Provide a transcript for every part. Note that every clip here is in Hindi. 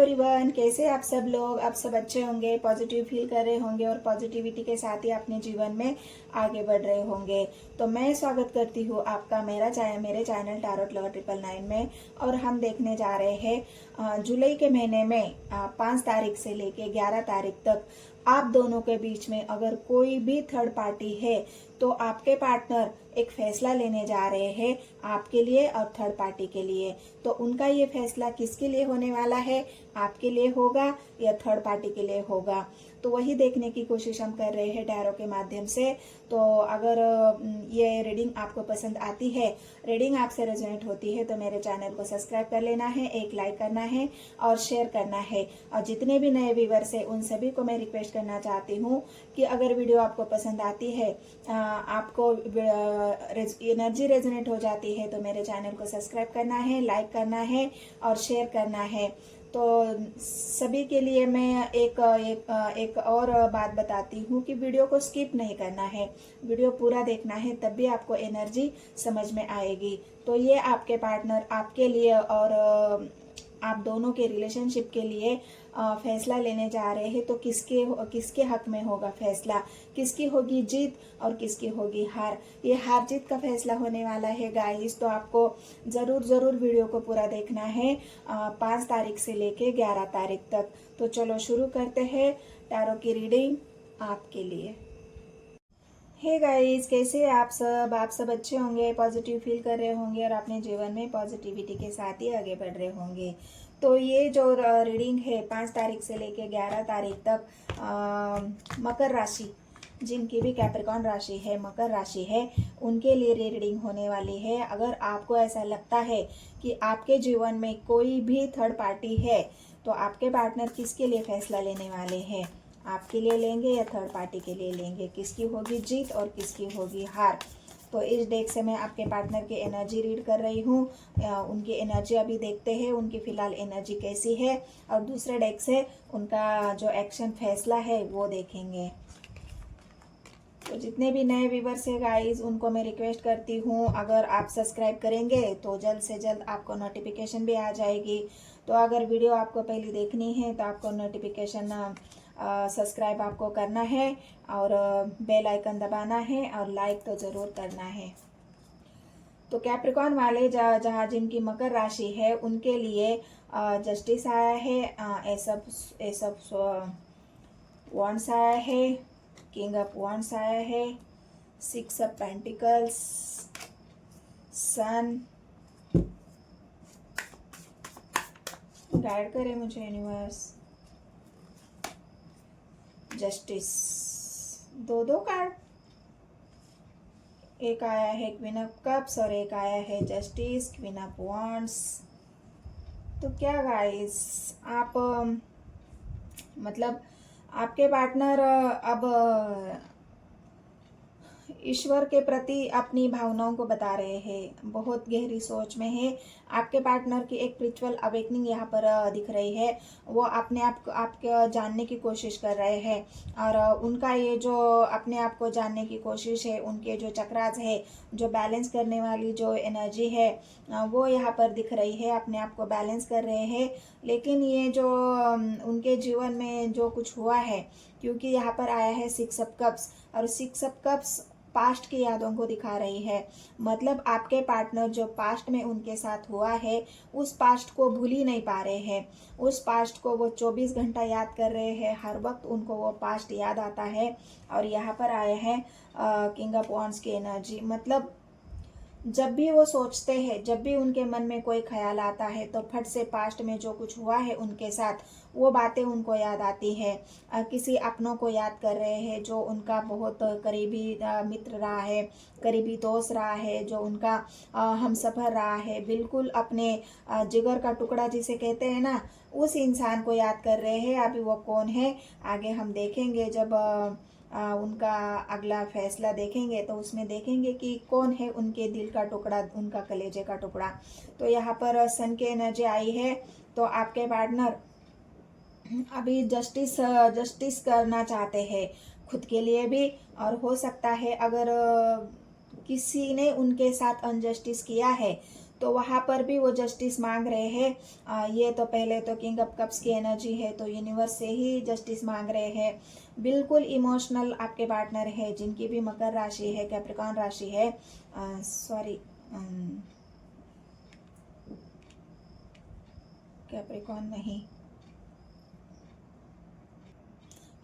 एवरीवन, कैसे आप सब लोग। आप सब अच्छे होंगे, पॉजिटिव फील कर रहे होंगे और पॉजिटिविटी के साथ ही अपने जीवन में आगे बढ़ रहे होंगे। तो मैं स्वागत करती हूँ आपका मेरे चैनल टैरोट लवर 999 में। और हम देखने जा रहे हैं जुलाई के महीने में 5 तारीख से लेके 11 तारीख तक आप दोनों के बीच में अगर कोई भी थर्ड पार्टी है तो आपके पार्टनर एक फैसला लेने जा रहे हैं आपके लिए और थर्ड पार्टी के लिए। तो उनका ये फैसला किसके लिए होने वाला है, आपके लिए होगा या थर्ड पार्टी के लिए होगा, तो वही देखने की कोशिश हम कर रहे हैं टैरो के माध्यम से। तो अगर ये रीडिंग आपको पसंद आती है, रीडिंग आपसे रेजोनेट होती है, तो मेरे चैनल को सब्सक्राइब कर लेना है, एक लाइक करना है और शेयर करना है। और जितने भी नए व्यूअर्स हैं उन सभी को मैं रिक्वेस्ट करना चाहती हूँ कि अगर वीडियो आपको पसंद आती है, आपको एनर्जी रेजोनेट हो जाती है, तो मेरे चैनल को सब्सक्राइब करना है, लाइक करना है और शेयर करना है। तो सभी के लिए मैं एक और बात बताती हूँ कि वीडियो को स्किप नहीं करना है, वीडियो पूरा देखना है, तब भी आपको एनर्जी समझ में आएगी। तो ये आपके पार्टनर आपके लिए और आप दोनों के रिलेशनशिप के लिए फैसला लेने जा रहे हैं। तो किसके हक में होगा फैसला, किसकी होगी जीत और किसकी होगी हार, ये हार जीत का फैसला होने वाला है गाइस। तो आपको जरूर वीडियो को पूरा देखना है 5 तारीख से लेके 11 तारीख तक। तो चलो शुरू करते हैं टैरो की रीडिंग आपके लिए। हे गाइस, कैसे आप सब अच्छे होंगे, पॉजिटिव फील कर रहे होंगे और अपने जीवन में पॉजिटिविटी के साथ ही आगे बढ़ रहे होंगे। तो ये जो रीडिंग है 5 तारीख से लेके 11 तारीख तक मकर राशि, जिनकी भी कैप्रिकॉर्न राशि है, मकर राशि है, उनके लिए रीडिंग होने वाली है। अगर आपको ऐसा लगता है कि आपके जीवन में कोई भी थर्ड पार्टी है, तो आपके पार्टनर किसके लिए फैसला लेने वाले हैं, आपके लिए लेंगे या थर्ड पार्टी के लिए लेंगे, किसकी होगी जीत और किसकी होगी हार। तो इस डेक से मैं आपके पार्टनर की एनर्जी रीड कर रही हूँ। उनकी एनर्जी अभी देखते हैं, उनकी फिलहाल एनर्जी कैसी है, और दूसरे डेक से उनका जो एक्शन फैसला है वो देखेंगे। तो जितने भी नए व्यूवर्स है गाइस, उनको मैं रिक्वेस्ट करती हूँ, अगर आप सब्सक्राइब करेंगे तो जल्द से जल्द आपको नोटिफिकेशन भी आ जाएगी। तो अगर वीडियो आपको पहले देखनी है तो आपको नोटिफिकेशन सब्सक्राइब आपको करना है और बेल आइकन दबाना है और लाइक तो ज़रूर करना है। तो कैप्रिकॉर्न वाले जहाँ जिनकी मकर राशि है उनके लिए जस्टिस आया है, एस ऑफ वॉन्ड्स आया है, किंग ऑफ वॉन्ड्स आया है, 6 ऑफ पेंटिकल्स, सन। गाइड करे मुझे यूनिवर्स। जस्टिस, दो कार्ड, एक आया है क्वीन ऑफ कप्स और एक आया है जस्टिस, क्वीन ऑफ वॉन्ड्स। तो क्या गाइस, आप मतलब आपके पार्टनर अब ईश्वर के प्रति अपनी भावनाओं को बता रहे हैं, बहुत गहरी सोच में है। आपके पार्टनर की एक स्पिरिचुअल अवेकनिंग यहाँ पर दिख रही है, वो अपने आपको जानने की कोशिश कर रहे हैं। और उनका ये जो अपने आप को जानने की कोशिश है, उनके जो चक्रास है, जो बैलेंस करने वाली जो एनर्जी है, वो यहाँ पर दिख रही है, अपने आप को बैलेंस कर रहे हैं। लेकिन ये जो उनके जीवन में जो कुछ हुआ है, क्योंकि यहाँ पर आया है 6 ऑफ कप्स, और 6 ऑफ कप्स पास्ट की यादों को दिखा रही है। मतलब आपके पार्टनर जो पास्ट में उनके साथ हुआ है, उस पास्ट को भूल ही नहीं पा रहे हैं, उस पास्ट को वो 24 घंटा याद कर रहे हैं, हर वक्त उनको वो पास्ट याद आता है। और यहाँ पर आए हैं किंग ऑफ वॉन्ड्स की एनर्जी। मतलब जब भी वो सोचते हैं, जब भी उनके मन में कोई ख्याल आता है, तो फट से पास्ट में जो कुछ हुआ है उनके साथ, वो बातें उनको याद आती है। किसी अपनों को याद कर रहे हैं जो उनका बहुत करीबी मित्र रहा है, करीबी दोस्त रहा है, जो उनका हमसफर रहा है, बिल्कुल अपने जिगर का टुकड़ा जिसे कहते हैं ना, उस इंसान को याद कर रहे हैं। अभी वो कौन है आगे हम देखेंगे, जब उनका अगला फैसला देखेंगे तो उसमें देखेंगे कि कौन है उनके दिल का टुकड़ा, उनका कलेजे का टुकड़ा। तो यहाँ पर सन की एनर्जी आई है। तो आपके पार्टनर अभी जस्टिस करना चाहते हैं, खुद के लिए भी, और हो सकता है अगर किसी ने उनके साथ अनजस्टिस किया है तो वहाँ पर भी वो जस्टिस मांग रहे हैं। ये तो पहले तो किंग ऑफ कप्स की एनर्जी है, तो यूनिवर्स से ही जस्टिस मांग रहे हैं। बिल्कुल इमोशनल आपके पार्टनर है, जिनकी भी मकर राशि है, कैप्रिकॉर्न राशि है, सॉरी कैप्रिकॉर्न नहीं,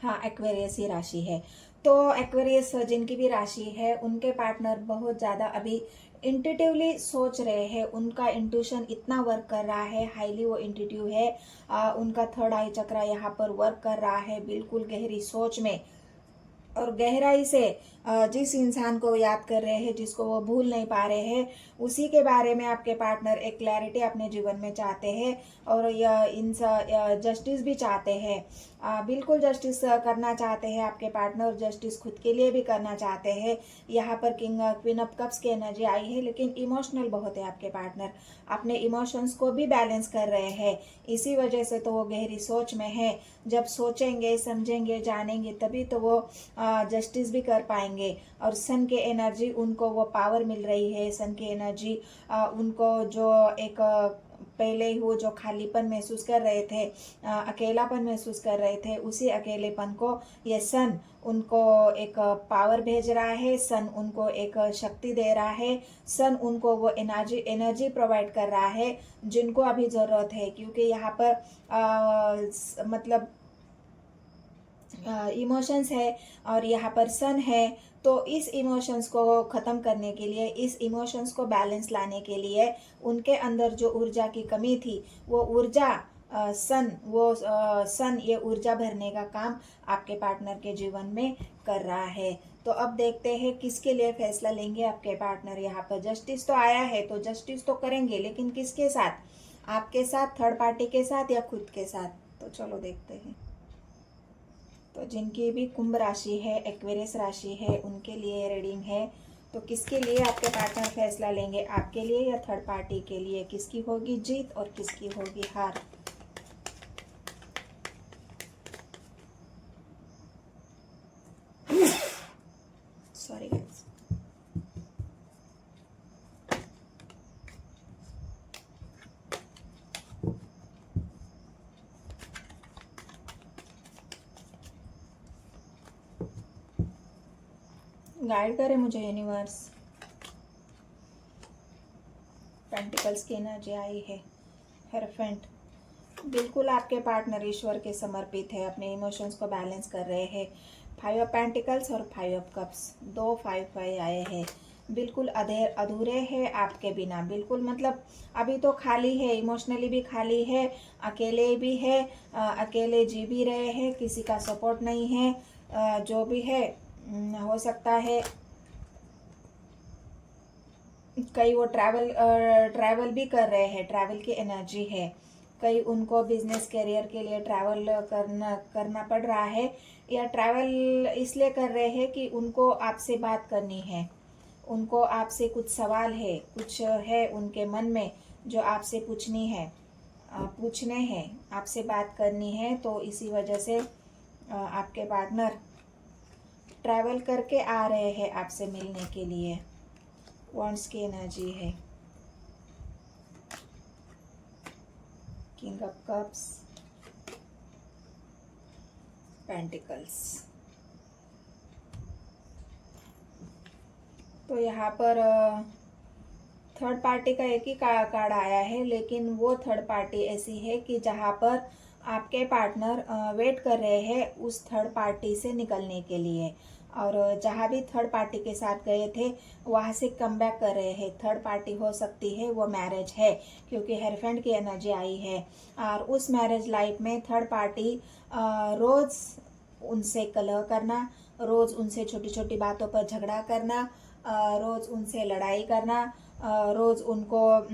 हाँ एक्वेरियस ही राशि है। तो एक्वेरियस जिनकी भी राशि है, उनके पार्टनर बहुत ज़्यादा अभी इंट्यूटिवली सोच रहे हैं। उनका इंट्यूशन इतना वर्क कर रहा है, हाईली वो इंट्यूटिव है। उनका थर्ड आई चक्रा यहाँ पर वर्क कर रहा है, बिल्कुल गहरी सोच में और गहराई से जिस इंसान को याद कर रहे हैं, जिसको वो भूल नहीं पा रहे हैं, उसी के बारे में आपके पार्टनर एक क्लैरिटी अपने जीवन में चाहते हैं और जस्टिस भी चाहते हैं। बिल्कुल जस्टिस करना चाहते हैं आपके पार्टनर, जस्टिस खुद के लिए भी करना चाहते हैं। यहाँ पर क्वीन ऑफ कप्स की एनर्जी आई है, लेकिन इमोशनल बहुत है आपके पार्टनर, अपने इमोशंस को भी बैलेंस कर रहे हैं। इसी वजह से तो वो गहरी सोच में है। जब सोचेंगे, समझेंगे, जानेंगे, तभी तो वो जस्टिस भी कर पाएंगे। और सन के एनर्जी उनको वो पावर मिल रही है। सन की एनर्जी उनको जो एक पहले ही वो जो खालीपन महसूस कर रहे थे, अकेलापन महसूस कर रहे थे, उसी अकेलेपन को ये सन उनको एक पावर भेज रहा है। सन उनको एक शक्ति दे रहा है। सन उनको वो एनर्जी प्रोवाइड कर रहा है जिनको अभी ज़रूरत है। क्योंकि यहाँ पर मतलब इमोशंस है और यहाँ पर सन है, तो इस इमोशंस को ख़त्म करने के लिए, इस इमोशंस को बैलेंस लाने के लिए उनके अंदर जो ऊर्जा की कमी थी, वो ऊर्जा सन ये ऊर्जा भरने का काम आपके पार्टनर के जीवन में कर रहा है। तो अब देखते हैं किसके लिए फैसला लेंगे आपके पार्टनर। यहाँ पर जस्टिस तो आया है, तो जस्टिस तो करेंगे, लेकिन किसके साथ? आपके साथ, थर्ड पार्टी के साथ, या खुद के साथ? तो चलो देखते हैं। तो जिनकी भी कुंभ राशि है, एक्वेरियस राशि है, उनके लिए रीडिंग है। तो किसके लिए आपके पार्टनर फैसला लेंगे, आपके लिए या थर्ड पार्टी के लिए? किसकी होगी जीत और किसकी होगी हार? Sorry guys. गाइड करे मुझे यूनिवर्स। पेंटिकल्स की एनर्जी आई है, हेरोफेंट। बिल्कुल आपके पार्टनर ईश्वर के समर्पित है, अपने इमोशंस को बैलेंस कर रहे हैं। 5 ऑफ पेंटिकल्स और 5 ऑफ कप्स, 2 5 आए हैं। बिल्कुल अधूरे हैं आपके बिना, बिल्कुल मतलब अभी तो खाली है, इमोशनली भी खाली है, अकेले भी है, अकेले जी भी रहे हैं, किसी का सपोर्ट नहीं है। जो भी है हो सकता है कई वो ट्रैवल भी कर रहे हैं, ट्रैवल की एनर्जी है। कई उनको बिजनेस करियर के लिए ट्रैवल करना पड़ रहा है, या ट्रैवल इसलिए कर रहे हैं कि उनको आपसे बात करनी है, उनको आपसे कुछ सवाल है, कुछ है उनके मन में जो आपसे पूछने हैं, आपसे बात करनी है। तो इसी वजह से आपके पार्टनर ट्रैवल करके आ रहे हैं आपसे मिलने के लिए। वॉन्ड्स की एनर्जी है, किंग ऑफ कप्स, पेंटिकल्स। तो यहाँ पर थर्ड पार्टी का एक ही कार्ड आया है, लेकिन वो थर्ड पार्टी ऐसी है कि जहाँ पर आपके पार्टनर वेट कर रहे हैं उस थर्ड पार्टी से निकलने के लिए, और जहाँ भी थर्ड पार्टी के साथ गए थे वहाँ से कम बैक कर रहे हैं। थर्ड पार्टी हो सकती है वो मैरिज है, क्योंकि हेरोफेंट की एनर्जी आई है। और उस मैरिज लाइफ में थर्ड पार्टी रोज़ उनसे कलह करना, रोज़ उनसे छोटी छोटी बातों पर झगड़ा करना, रोज़ उनसे लड़ाई करना, रोज़ उनको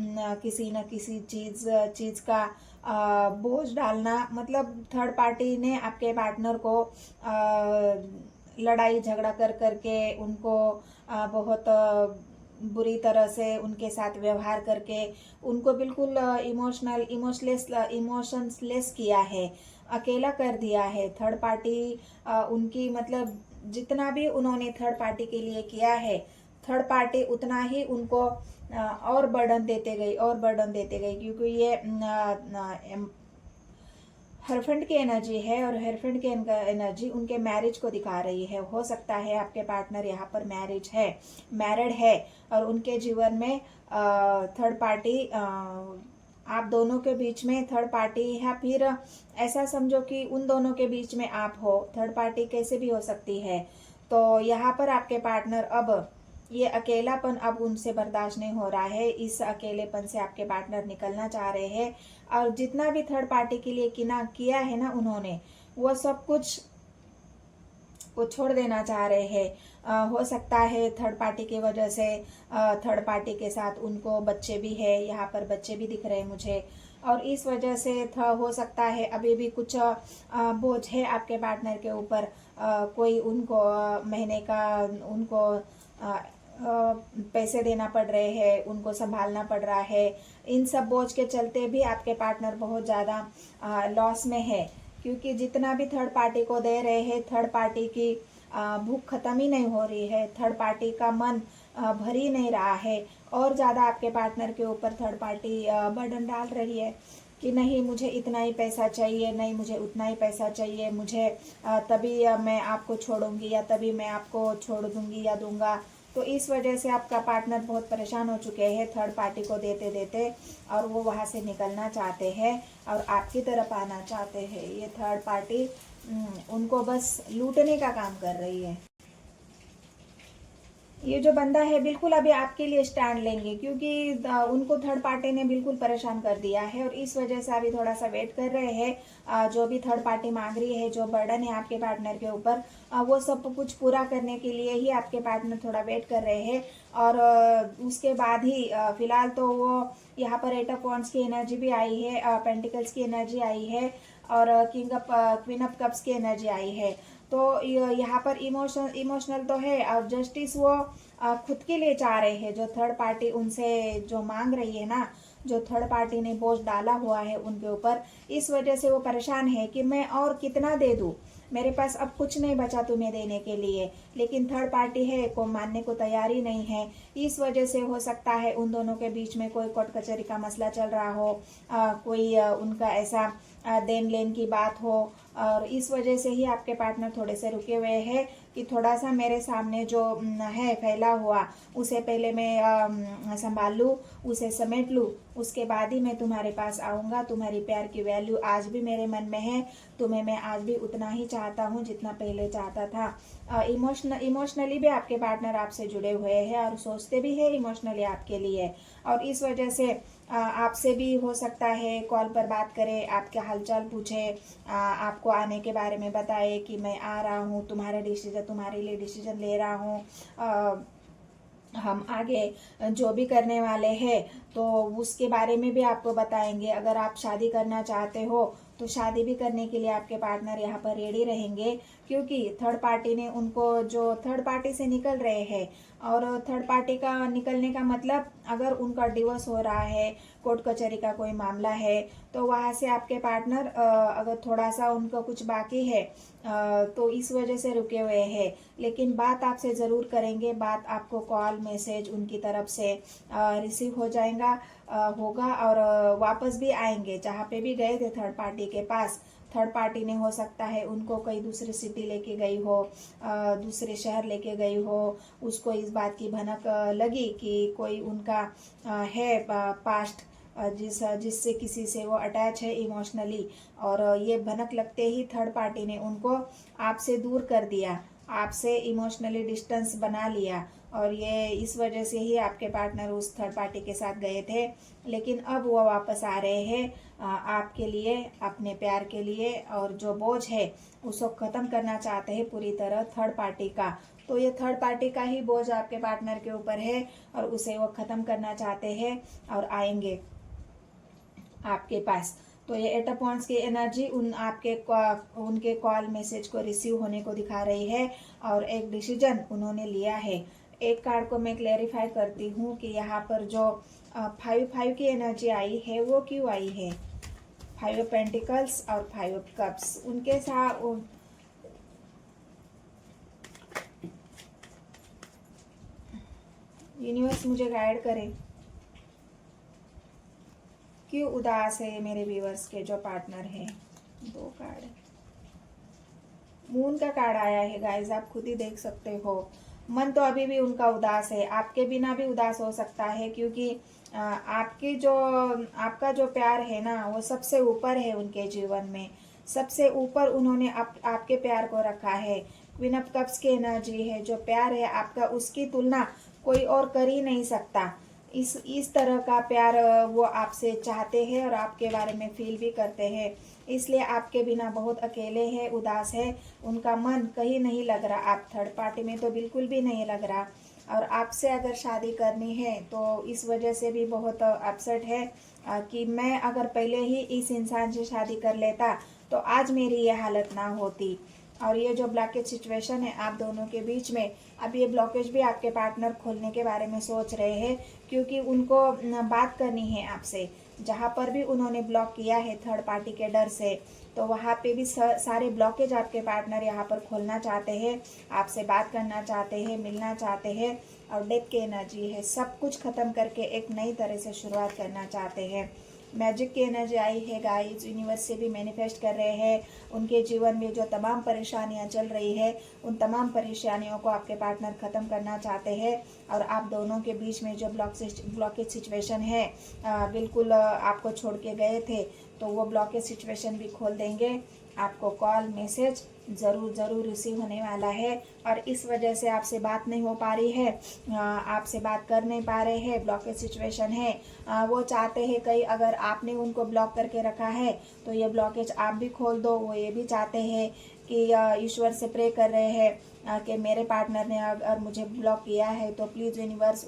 किसी न किसी चीज़ का बोझ डालना। मतलब थर्ड पार्टी ने आपके पार्टनर को लड़ाई झगड़ा कर करके उनको बहुत बुरी तरह से उनके साथ व्यवहार करके उनको बिल्कुल इमोशंसलेस किया है, अकेला कर दिया है। थर्ड पार्टी उनकी मतलब जितना भी उन्होंने थर्ड पार्टी के लिए किया है, थर्ड पार्टी उतना ही उनको और बर्डन देते गई और बर्डन देते गई, क्योंकि ये हरफंड की एनर्जी है और हरफंड की एनर्जी उनके मैरिज को दिखा रही है। हो सकता है आपके पार्टनर यहाँ पर मैरिड है और उनके जीवन में थर्ड पार्टी, आप दोनों के बीच में थर्ड पार्टी, या फिर ऐसा समझो कि उन दोनों के बीच में आप हो। थर्ड पार्टी कैसे भी हो सकती है। तो यहाँ पर आपके पार्टनर अब ये अकेलापन अब उनसे बर्दाश्त नहीं हो रहा है। इस अकेलेपन से आपके पार्टनर निकलना चाह रहे हैं और जितना भी थर्ड पार्टी के लिए किया है ना उन्होंने, वो सब कुछ वो छोड़ देना चाह रहे हैं। हो सकता है थर्ड पार्टी की वजह से थर्ड पार्टी के साथ उनको बच्चे भी है, यहाँ पर बच्चे भी दिख रहे हैं मुझे, और इस वजह से हो सकता है अभी भी कुछ बोझ है आपके पार्टनर के ऊपर। कोई उनको महीने का उनको पैसे देना पड़ रहे हैं, उनको संभालना पड़ रहा है। इन सब बोझ के चलते भी आपके पार्टनर बहुत ज़्यादा लॉस में है, क्योंकि जितना भी थर्ड पार्टी को दे रहे हैं, थर्ड पार्टी की भूख खत्म ही नहीं हो रही है, थर्ड पार्टी का मन भर ही नहीं रहा है। और ज़्यादा आपके पार्टनर के ऊपर थर्ड पार्टी बर्डन डाल रही है कि नहीं मुझे इतना ही पैसा चाहिए, नहीं मुझे उतना ही पैसा चाहिए, मुझे तभी मैं आपको छोड़ूंगी या तभी मैं आपको छोड़ दूंगी या दूंगा। तो इस वजह से आपका पार्टनर बहुत परेशान हो चुके हैं थर्ड पार्टी को देते देते, और वो वहाँ से निकलना चाहते हैं और आपकी तरफ आना चाहते हैं। ये थर्ड पार्टी उनको बस लूटने का काम कर रही है। ये जो बंदा है बिल्कुल अभी आपके लिए स्टैंड लेंगे, क्योंकि उनको थर्ड पार्टी ने बिल्कुल परेशान कर दिया है और इस वजह से अभी थोड़ा सा वेट कर रहे हैं। जो भी थर्ड पार्टी मांग रही है, जो बर्डन है आपके पार्टनर के ऊपर, वो सब कुछ पूरा करने के लिए ही आपके पार्टनर थोड़ा वेट कर रहे हैं। और उसके बाद ही फिलहाल तो वो यहाँ पर 8 ऑफ वॉन्ड्स की एनर्जी भी आई है, पेंटिकल्स की एनर्जी आई है और क्वीन ऑफ कप्स की एनर्जी आई है। तो यहाँ पर इमोशनल तो है और जस्टिस वो खुद के लिए चाह रहे हैं। जो थर्ड पार्टी उनसे जो मांग रही है ना, जो थर्ड पार्टी ने बोझ डाला हुआ है उनके ऊपर, इस वजह से वो परेशान है कि मैं और कितना दे दूं, मेरे पास अब कुछ नहीं बचा तुम्हें देने के लिए। लेकिन थर्ड पार्टी है को मानने को तैयारी नहीं है। इस वजह से हो सकता है उन दोनों के बीच में कोई कोर्ट कचहरी का मसला चल रहा हो, कोई उनका ऐसा देन लेन की बात हो, और इस वजह से ही आपके पार्टनर थोड़े से रुके हुए हैं कि थोड़ा सा मेरे सामने जो है फैला हुआ, उसे पहले मैं संभाल लूँ, उसे समेट लूँ, उसके बाद ही मैं तुम्हारे पास आऊँगा। तुम्हारी प्यार की वैल्यू आज भी मेरे मन में है, तुम्हें मैं आज भी उतना ही चाहता हूँ जितना पहले चाहता था। इमोशनली भी आपके पार्टनर आपसे जुड़े हुए हैं और सोचते भी है इमोशनली आपके लिए, और इस वजह से आपसे भी हो सकता है कॉल पर बात करे, आपके हालचाल पूछे, आपको आने के बारे में बताए कि मैं आ रहा हूँ, तुम्हारे लिए डिसीजन ले रहा हूँ, हम आगे जो भी करने वाले हैं तो उसके बारे में भी आपको बताएंगे। अगर आप शादी करना चाहते हो तो शादी भी करने के लिए आपके पार्टनर यहाँ पर रेडी रहेंगे, क्योंकि थर्ड पार्टी ने उनको, जो थर्ड पार्टी से निकल रहे हैं, और थर्ड पार्टी का निकलने का मतलब अगर उनका डिवोर्स हो रहा है, कोर्ट कचहरी का कोई मामला है, तो वहाँ से आपके पार्टनर अगर थोड़ा सा उनको कुछ बाकी है तो इस वजह से रुके हुए हैं। लेकिन बात आपसे ज़रूर करेंगे, बात आपको कॉल मैसेज उनकी तरफ से रिसीव हो जाएगा होगा, और वापस भी आएंगे। जहाँ पे भी गए थे थर्ड पार्टी के पास, थर्ड पार्टी ने हो सकता है उनको कहीं दूसरी सिटी लेके गई हो, दूसरे शहर लेके गई हो, उसको इस बात की भनक लगी कि कोई उनका है पास्ट जिससे किसी से वो अटैच है इमोशनली, और ये भनक लगते ही थर्ड पार्टी ने उनको आपसे दूर कर दिया, आपसे इमोशनली डिस्टेंस बना लिया, और ये इस वजह से ही आपके पार्टनर उस थर्ड पार्टी के साथ गए थे। लेकिन अब वो वापस आ रहे हैं आपके लिए, अपने प्यार के लिए, और जो बोझ है उसको ख़त्म करना चाहते हैं पूरी तरह थर्ड पार्टी का। तो ये थर्ड पार्टी का ही बोझ आपके पार्टनर के ऊपर है और उसे वो ख़त्म करना चाहते हैं और आएंगे आपके पास। तो ये 8 ऑफ वांड्स की एनर्जी उनके कॉल मैसेज को रिसीव होने को दिखा रही है और एक डिसीजन उन्होंने लिया है। एक कार्ड को मैं क्लेरिफाई करती हूँ कि यहाँ पर जो 5 की एनर्जी आई है वो क्यों आई है। 5 ऑफ पेंटिकल्स और 5 ऑफ कप्स, उनके साथ यूनिवर्स मुझे गाइड करे, क्यों उदास है मेरे व्यूअर्स के जो पार्टनर है। 2 कार्ड, मून का कार्ड आया है गाइस, आप खुद ही देख सकते हो। मन तो अभी भी उनका उदास है, आपके बिना भी उदास हो सकता है, क्योंकि आपका जो प्यार है ना वो सबसे ऊपर है उनके जीवन में। सबसे ऊपर उन्होंने आपके प्यार को रखा है। क्वीन ऑफ कप्स की एनर्जी है, जो प्यार है आपका उसकी तुलना कोई और कर ही नहीं सकता। इस तरह का प्यार वो आपसे चाहते हैं और आपके बारे में फील भी करते हैं। इसलिए आपके बिना बहुत अकेले हैं, उदास है, उनका मन कहीं नहीं लग रहा। आप थर्ड पार्टी में तो बिल्कुल भी नहीं लग रहा। और आपसे अगर शादी करनी है तो इस वजह से भी बहुत अपसेट है कि मैं अगर पहले ही इस इंसान से शादी कर लेता तो आज मेरी ये हालत ना होती। और ये जो ब्लॉकेज सिचुएशन है आप दोनों के बीच में, अब ये ब्लॉकेज भी आपके पार्टनर खोलने के बारे में सोच रहे हैं, क्योंकि उनको बात करनी है आपसे। जहाँ पर भी उन्होंने ब्लॉक किया है थर्ड पार्टी के डर से, तो वहाँ पे भी सारे ब्लॉकेज आपके पार्टनर यहाँ पर खोलना चाहते हैं, आपसे बात करना चाहते हैं, मिलना चाहते हैं। और डेथ की एनर्जी है, सब कुछ खत्म करके एक नई तरह से शुरुआत करना चाहते हैं। मैजिक की एनर्जी आई है गाइस, यूनिवर्स से भी मैनिफेस्ट कर रहे हैं। उनके जीवन में जो तमाम परेशानियां चल रही है उन तमाम परेशानियों को आपके पार्टनर ख़त्म करना चाहते हैं। और आप दोनों के बीच में जो ब्लॉकेज सिचुएशन है, बिल्कुल आपको छोड़ के गए थे, तो वो ब्लॉकेज सिचुएशन भी खोल देंगे। आपको कॉल मैसेज ज़रूर रिसीव होने वाला है। और इस वजह से आपसे बात नहीं हो पा रही है, आपसे बात कर नहीं पा रहे हैं, ब्लॉकेज सिचुएशन है। वो चाहते हैं कहीं अगर आपने उनको ब्लॉक करके रखा है तो ये ब्लॉकेज आप भी खोल दो। वो ये भी चाहते हैं कि ईश्वर से प्रे कर रहे हैं कि मेरे पार्टनर ने अगर मुझे ब्लॉक किया है तो प्लीज़ यूनिवर्स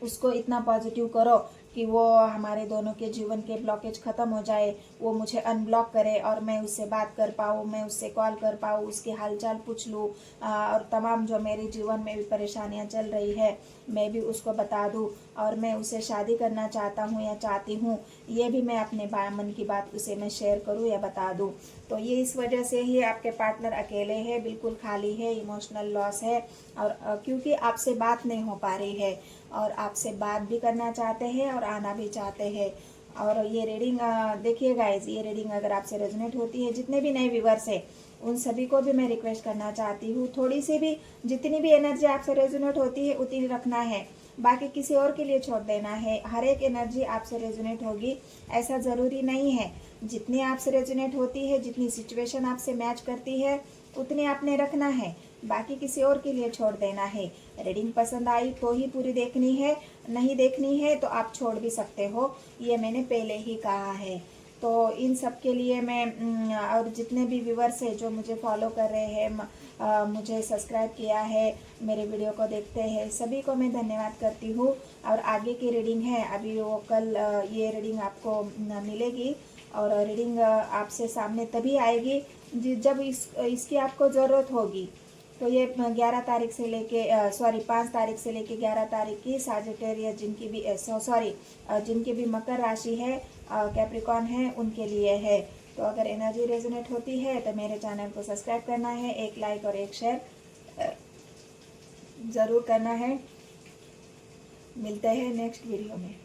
उसको इतना पॉजिटिव करो कि वो हमारे दोनों के जीवन के ब्लॉकेज ख़त्म हो जाए, वो मुझे अनब्लॉक करे और मैं उससे बात कर पाऊँ, मैं उससे कॉल कर पाऊँ, उसकी हालचाल पूछ लूँ। और तमाम जो मेरे जीवन में भी परेशानियाँ चल रही है मैं भी उसको बता दूँ, और मैं उसे शादी करना चाहता हूँ या चाहती हूँ, ये भी मैं अपने मन की बात उसे मैं शेयर करूँ या बता दूँ। तो ये इस वजह से ही आपके पार्टनर अकेले हैं, बिल्कुल खाली है, इमोशनल लॉस है। और क्योंकि आपसे बात नहीं हो पा रही है, और आपसे बात भी करना चाहते हैं और आना भी चाहते हैं। और ये रीडिंग देखिए गाइज, ये रीडिंग अगर आपसे रेजोनेट होती है, जितने भी नए व्यूवर्स हैं उन सभी को भी मैं रिक्वेस्ट करना चाहती हूँ, थोड़ी सी भी जितनी भी एनर्जी आपसे रेजोनेट होती है उतनी रखना है, बाकी किसी और के लिए छोड़ देना है। हर एक एनर्जी आपसे रेजोनेट होगी ऐसा ज़रूरी नहीं है। जितनी आपसे रेजोनेट होती है, जितनी सिचुएशन आपसे मैच करती है उतनी आपने रखना है, बाकी किसी और के लिए छोड़ देना है। रीडिंग पसंद आई तो ही पूरी देखनी है, नहीं देखनी है तो आप छोड़ भी सकते हो, ये मैंने पहले ही कहा है। तो इन सब के लिए मैं और जितने भी व्यूवर्स हैं जो मुझे फॉलो कर रहे हैं, मुझे सब्सक्राइब किया है, मेरे वीडियो को देखते हैं, सभी को मैं धन्यवाद करती हूँ। और आगे की रीडिंग है अभी वो कल, ये रीडिंग आपको मिलेगी। और रीडिंग आपसे सामने तभी आएगी जब इसकी आपको ज़रूरत होगी। तो ये 11 तारीख से लेके 5 तारीख से लेके 11 तारीख की सजिटेरियस जिनकी भी जिनकी भी मकर राशि है, कैप्रिकॉन है, उनके लिए है। तो अगर एनर्जी रेजोनेट होती है तो मेरे चैनल को सब्सक्राइब करना है, एक लाइक और एक शेयर ज़रूर करना है। मिलते हैं नेक्स्ट वीडियो में।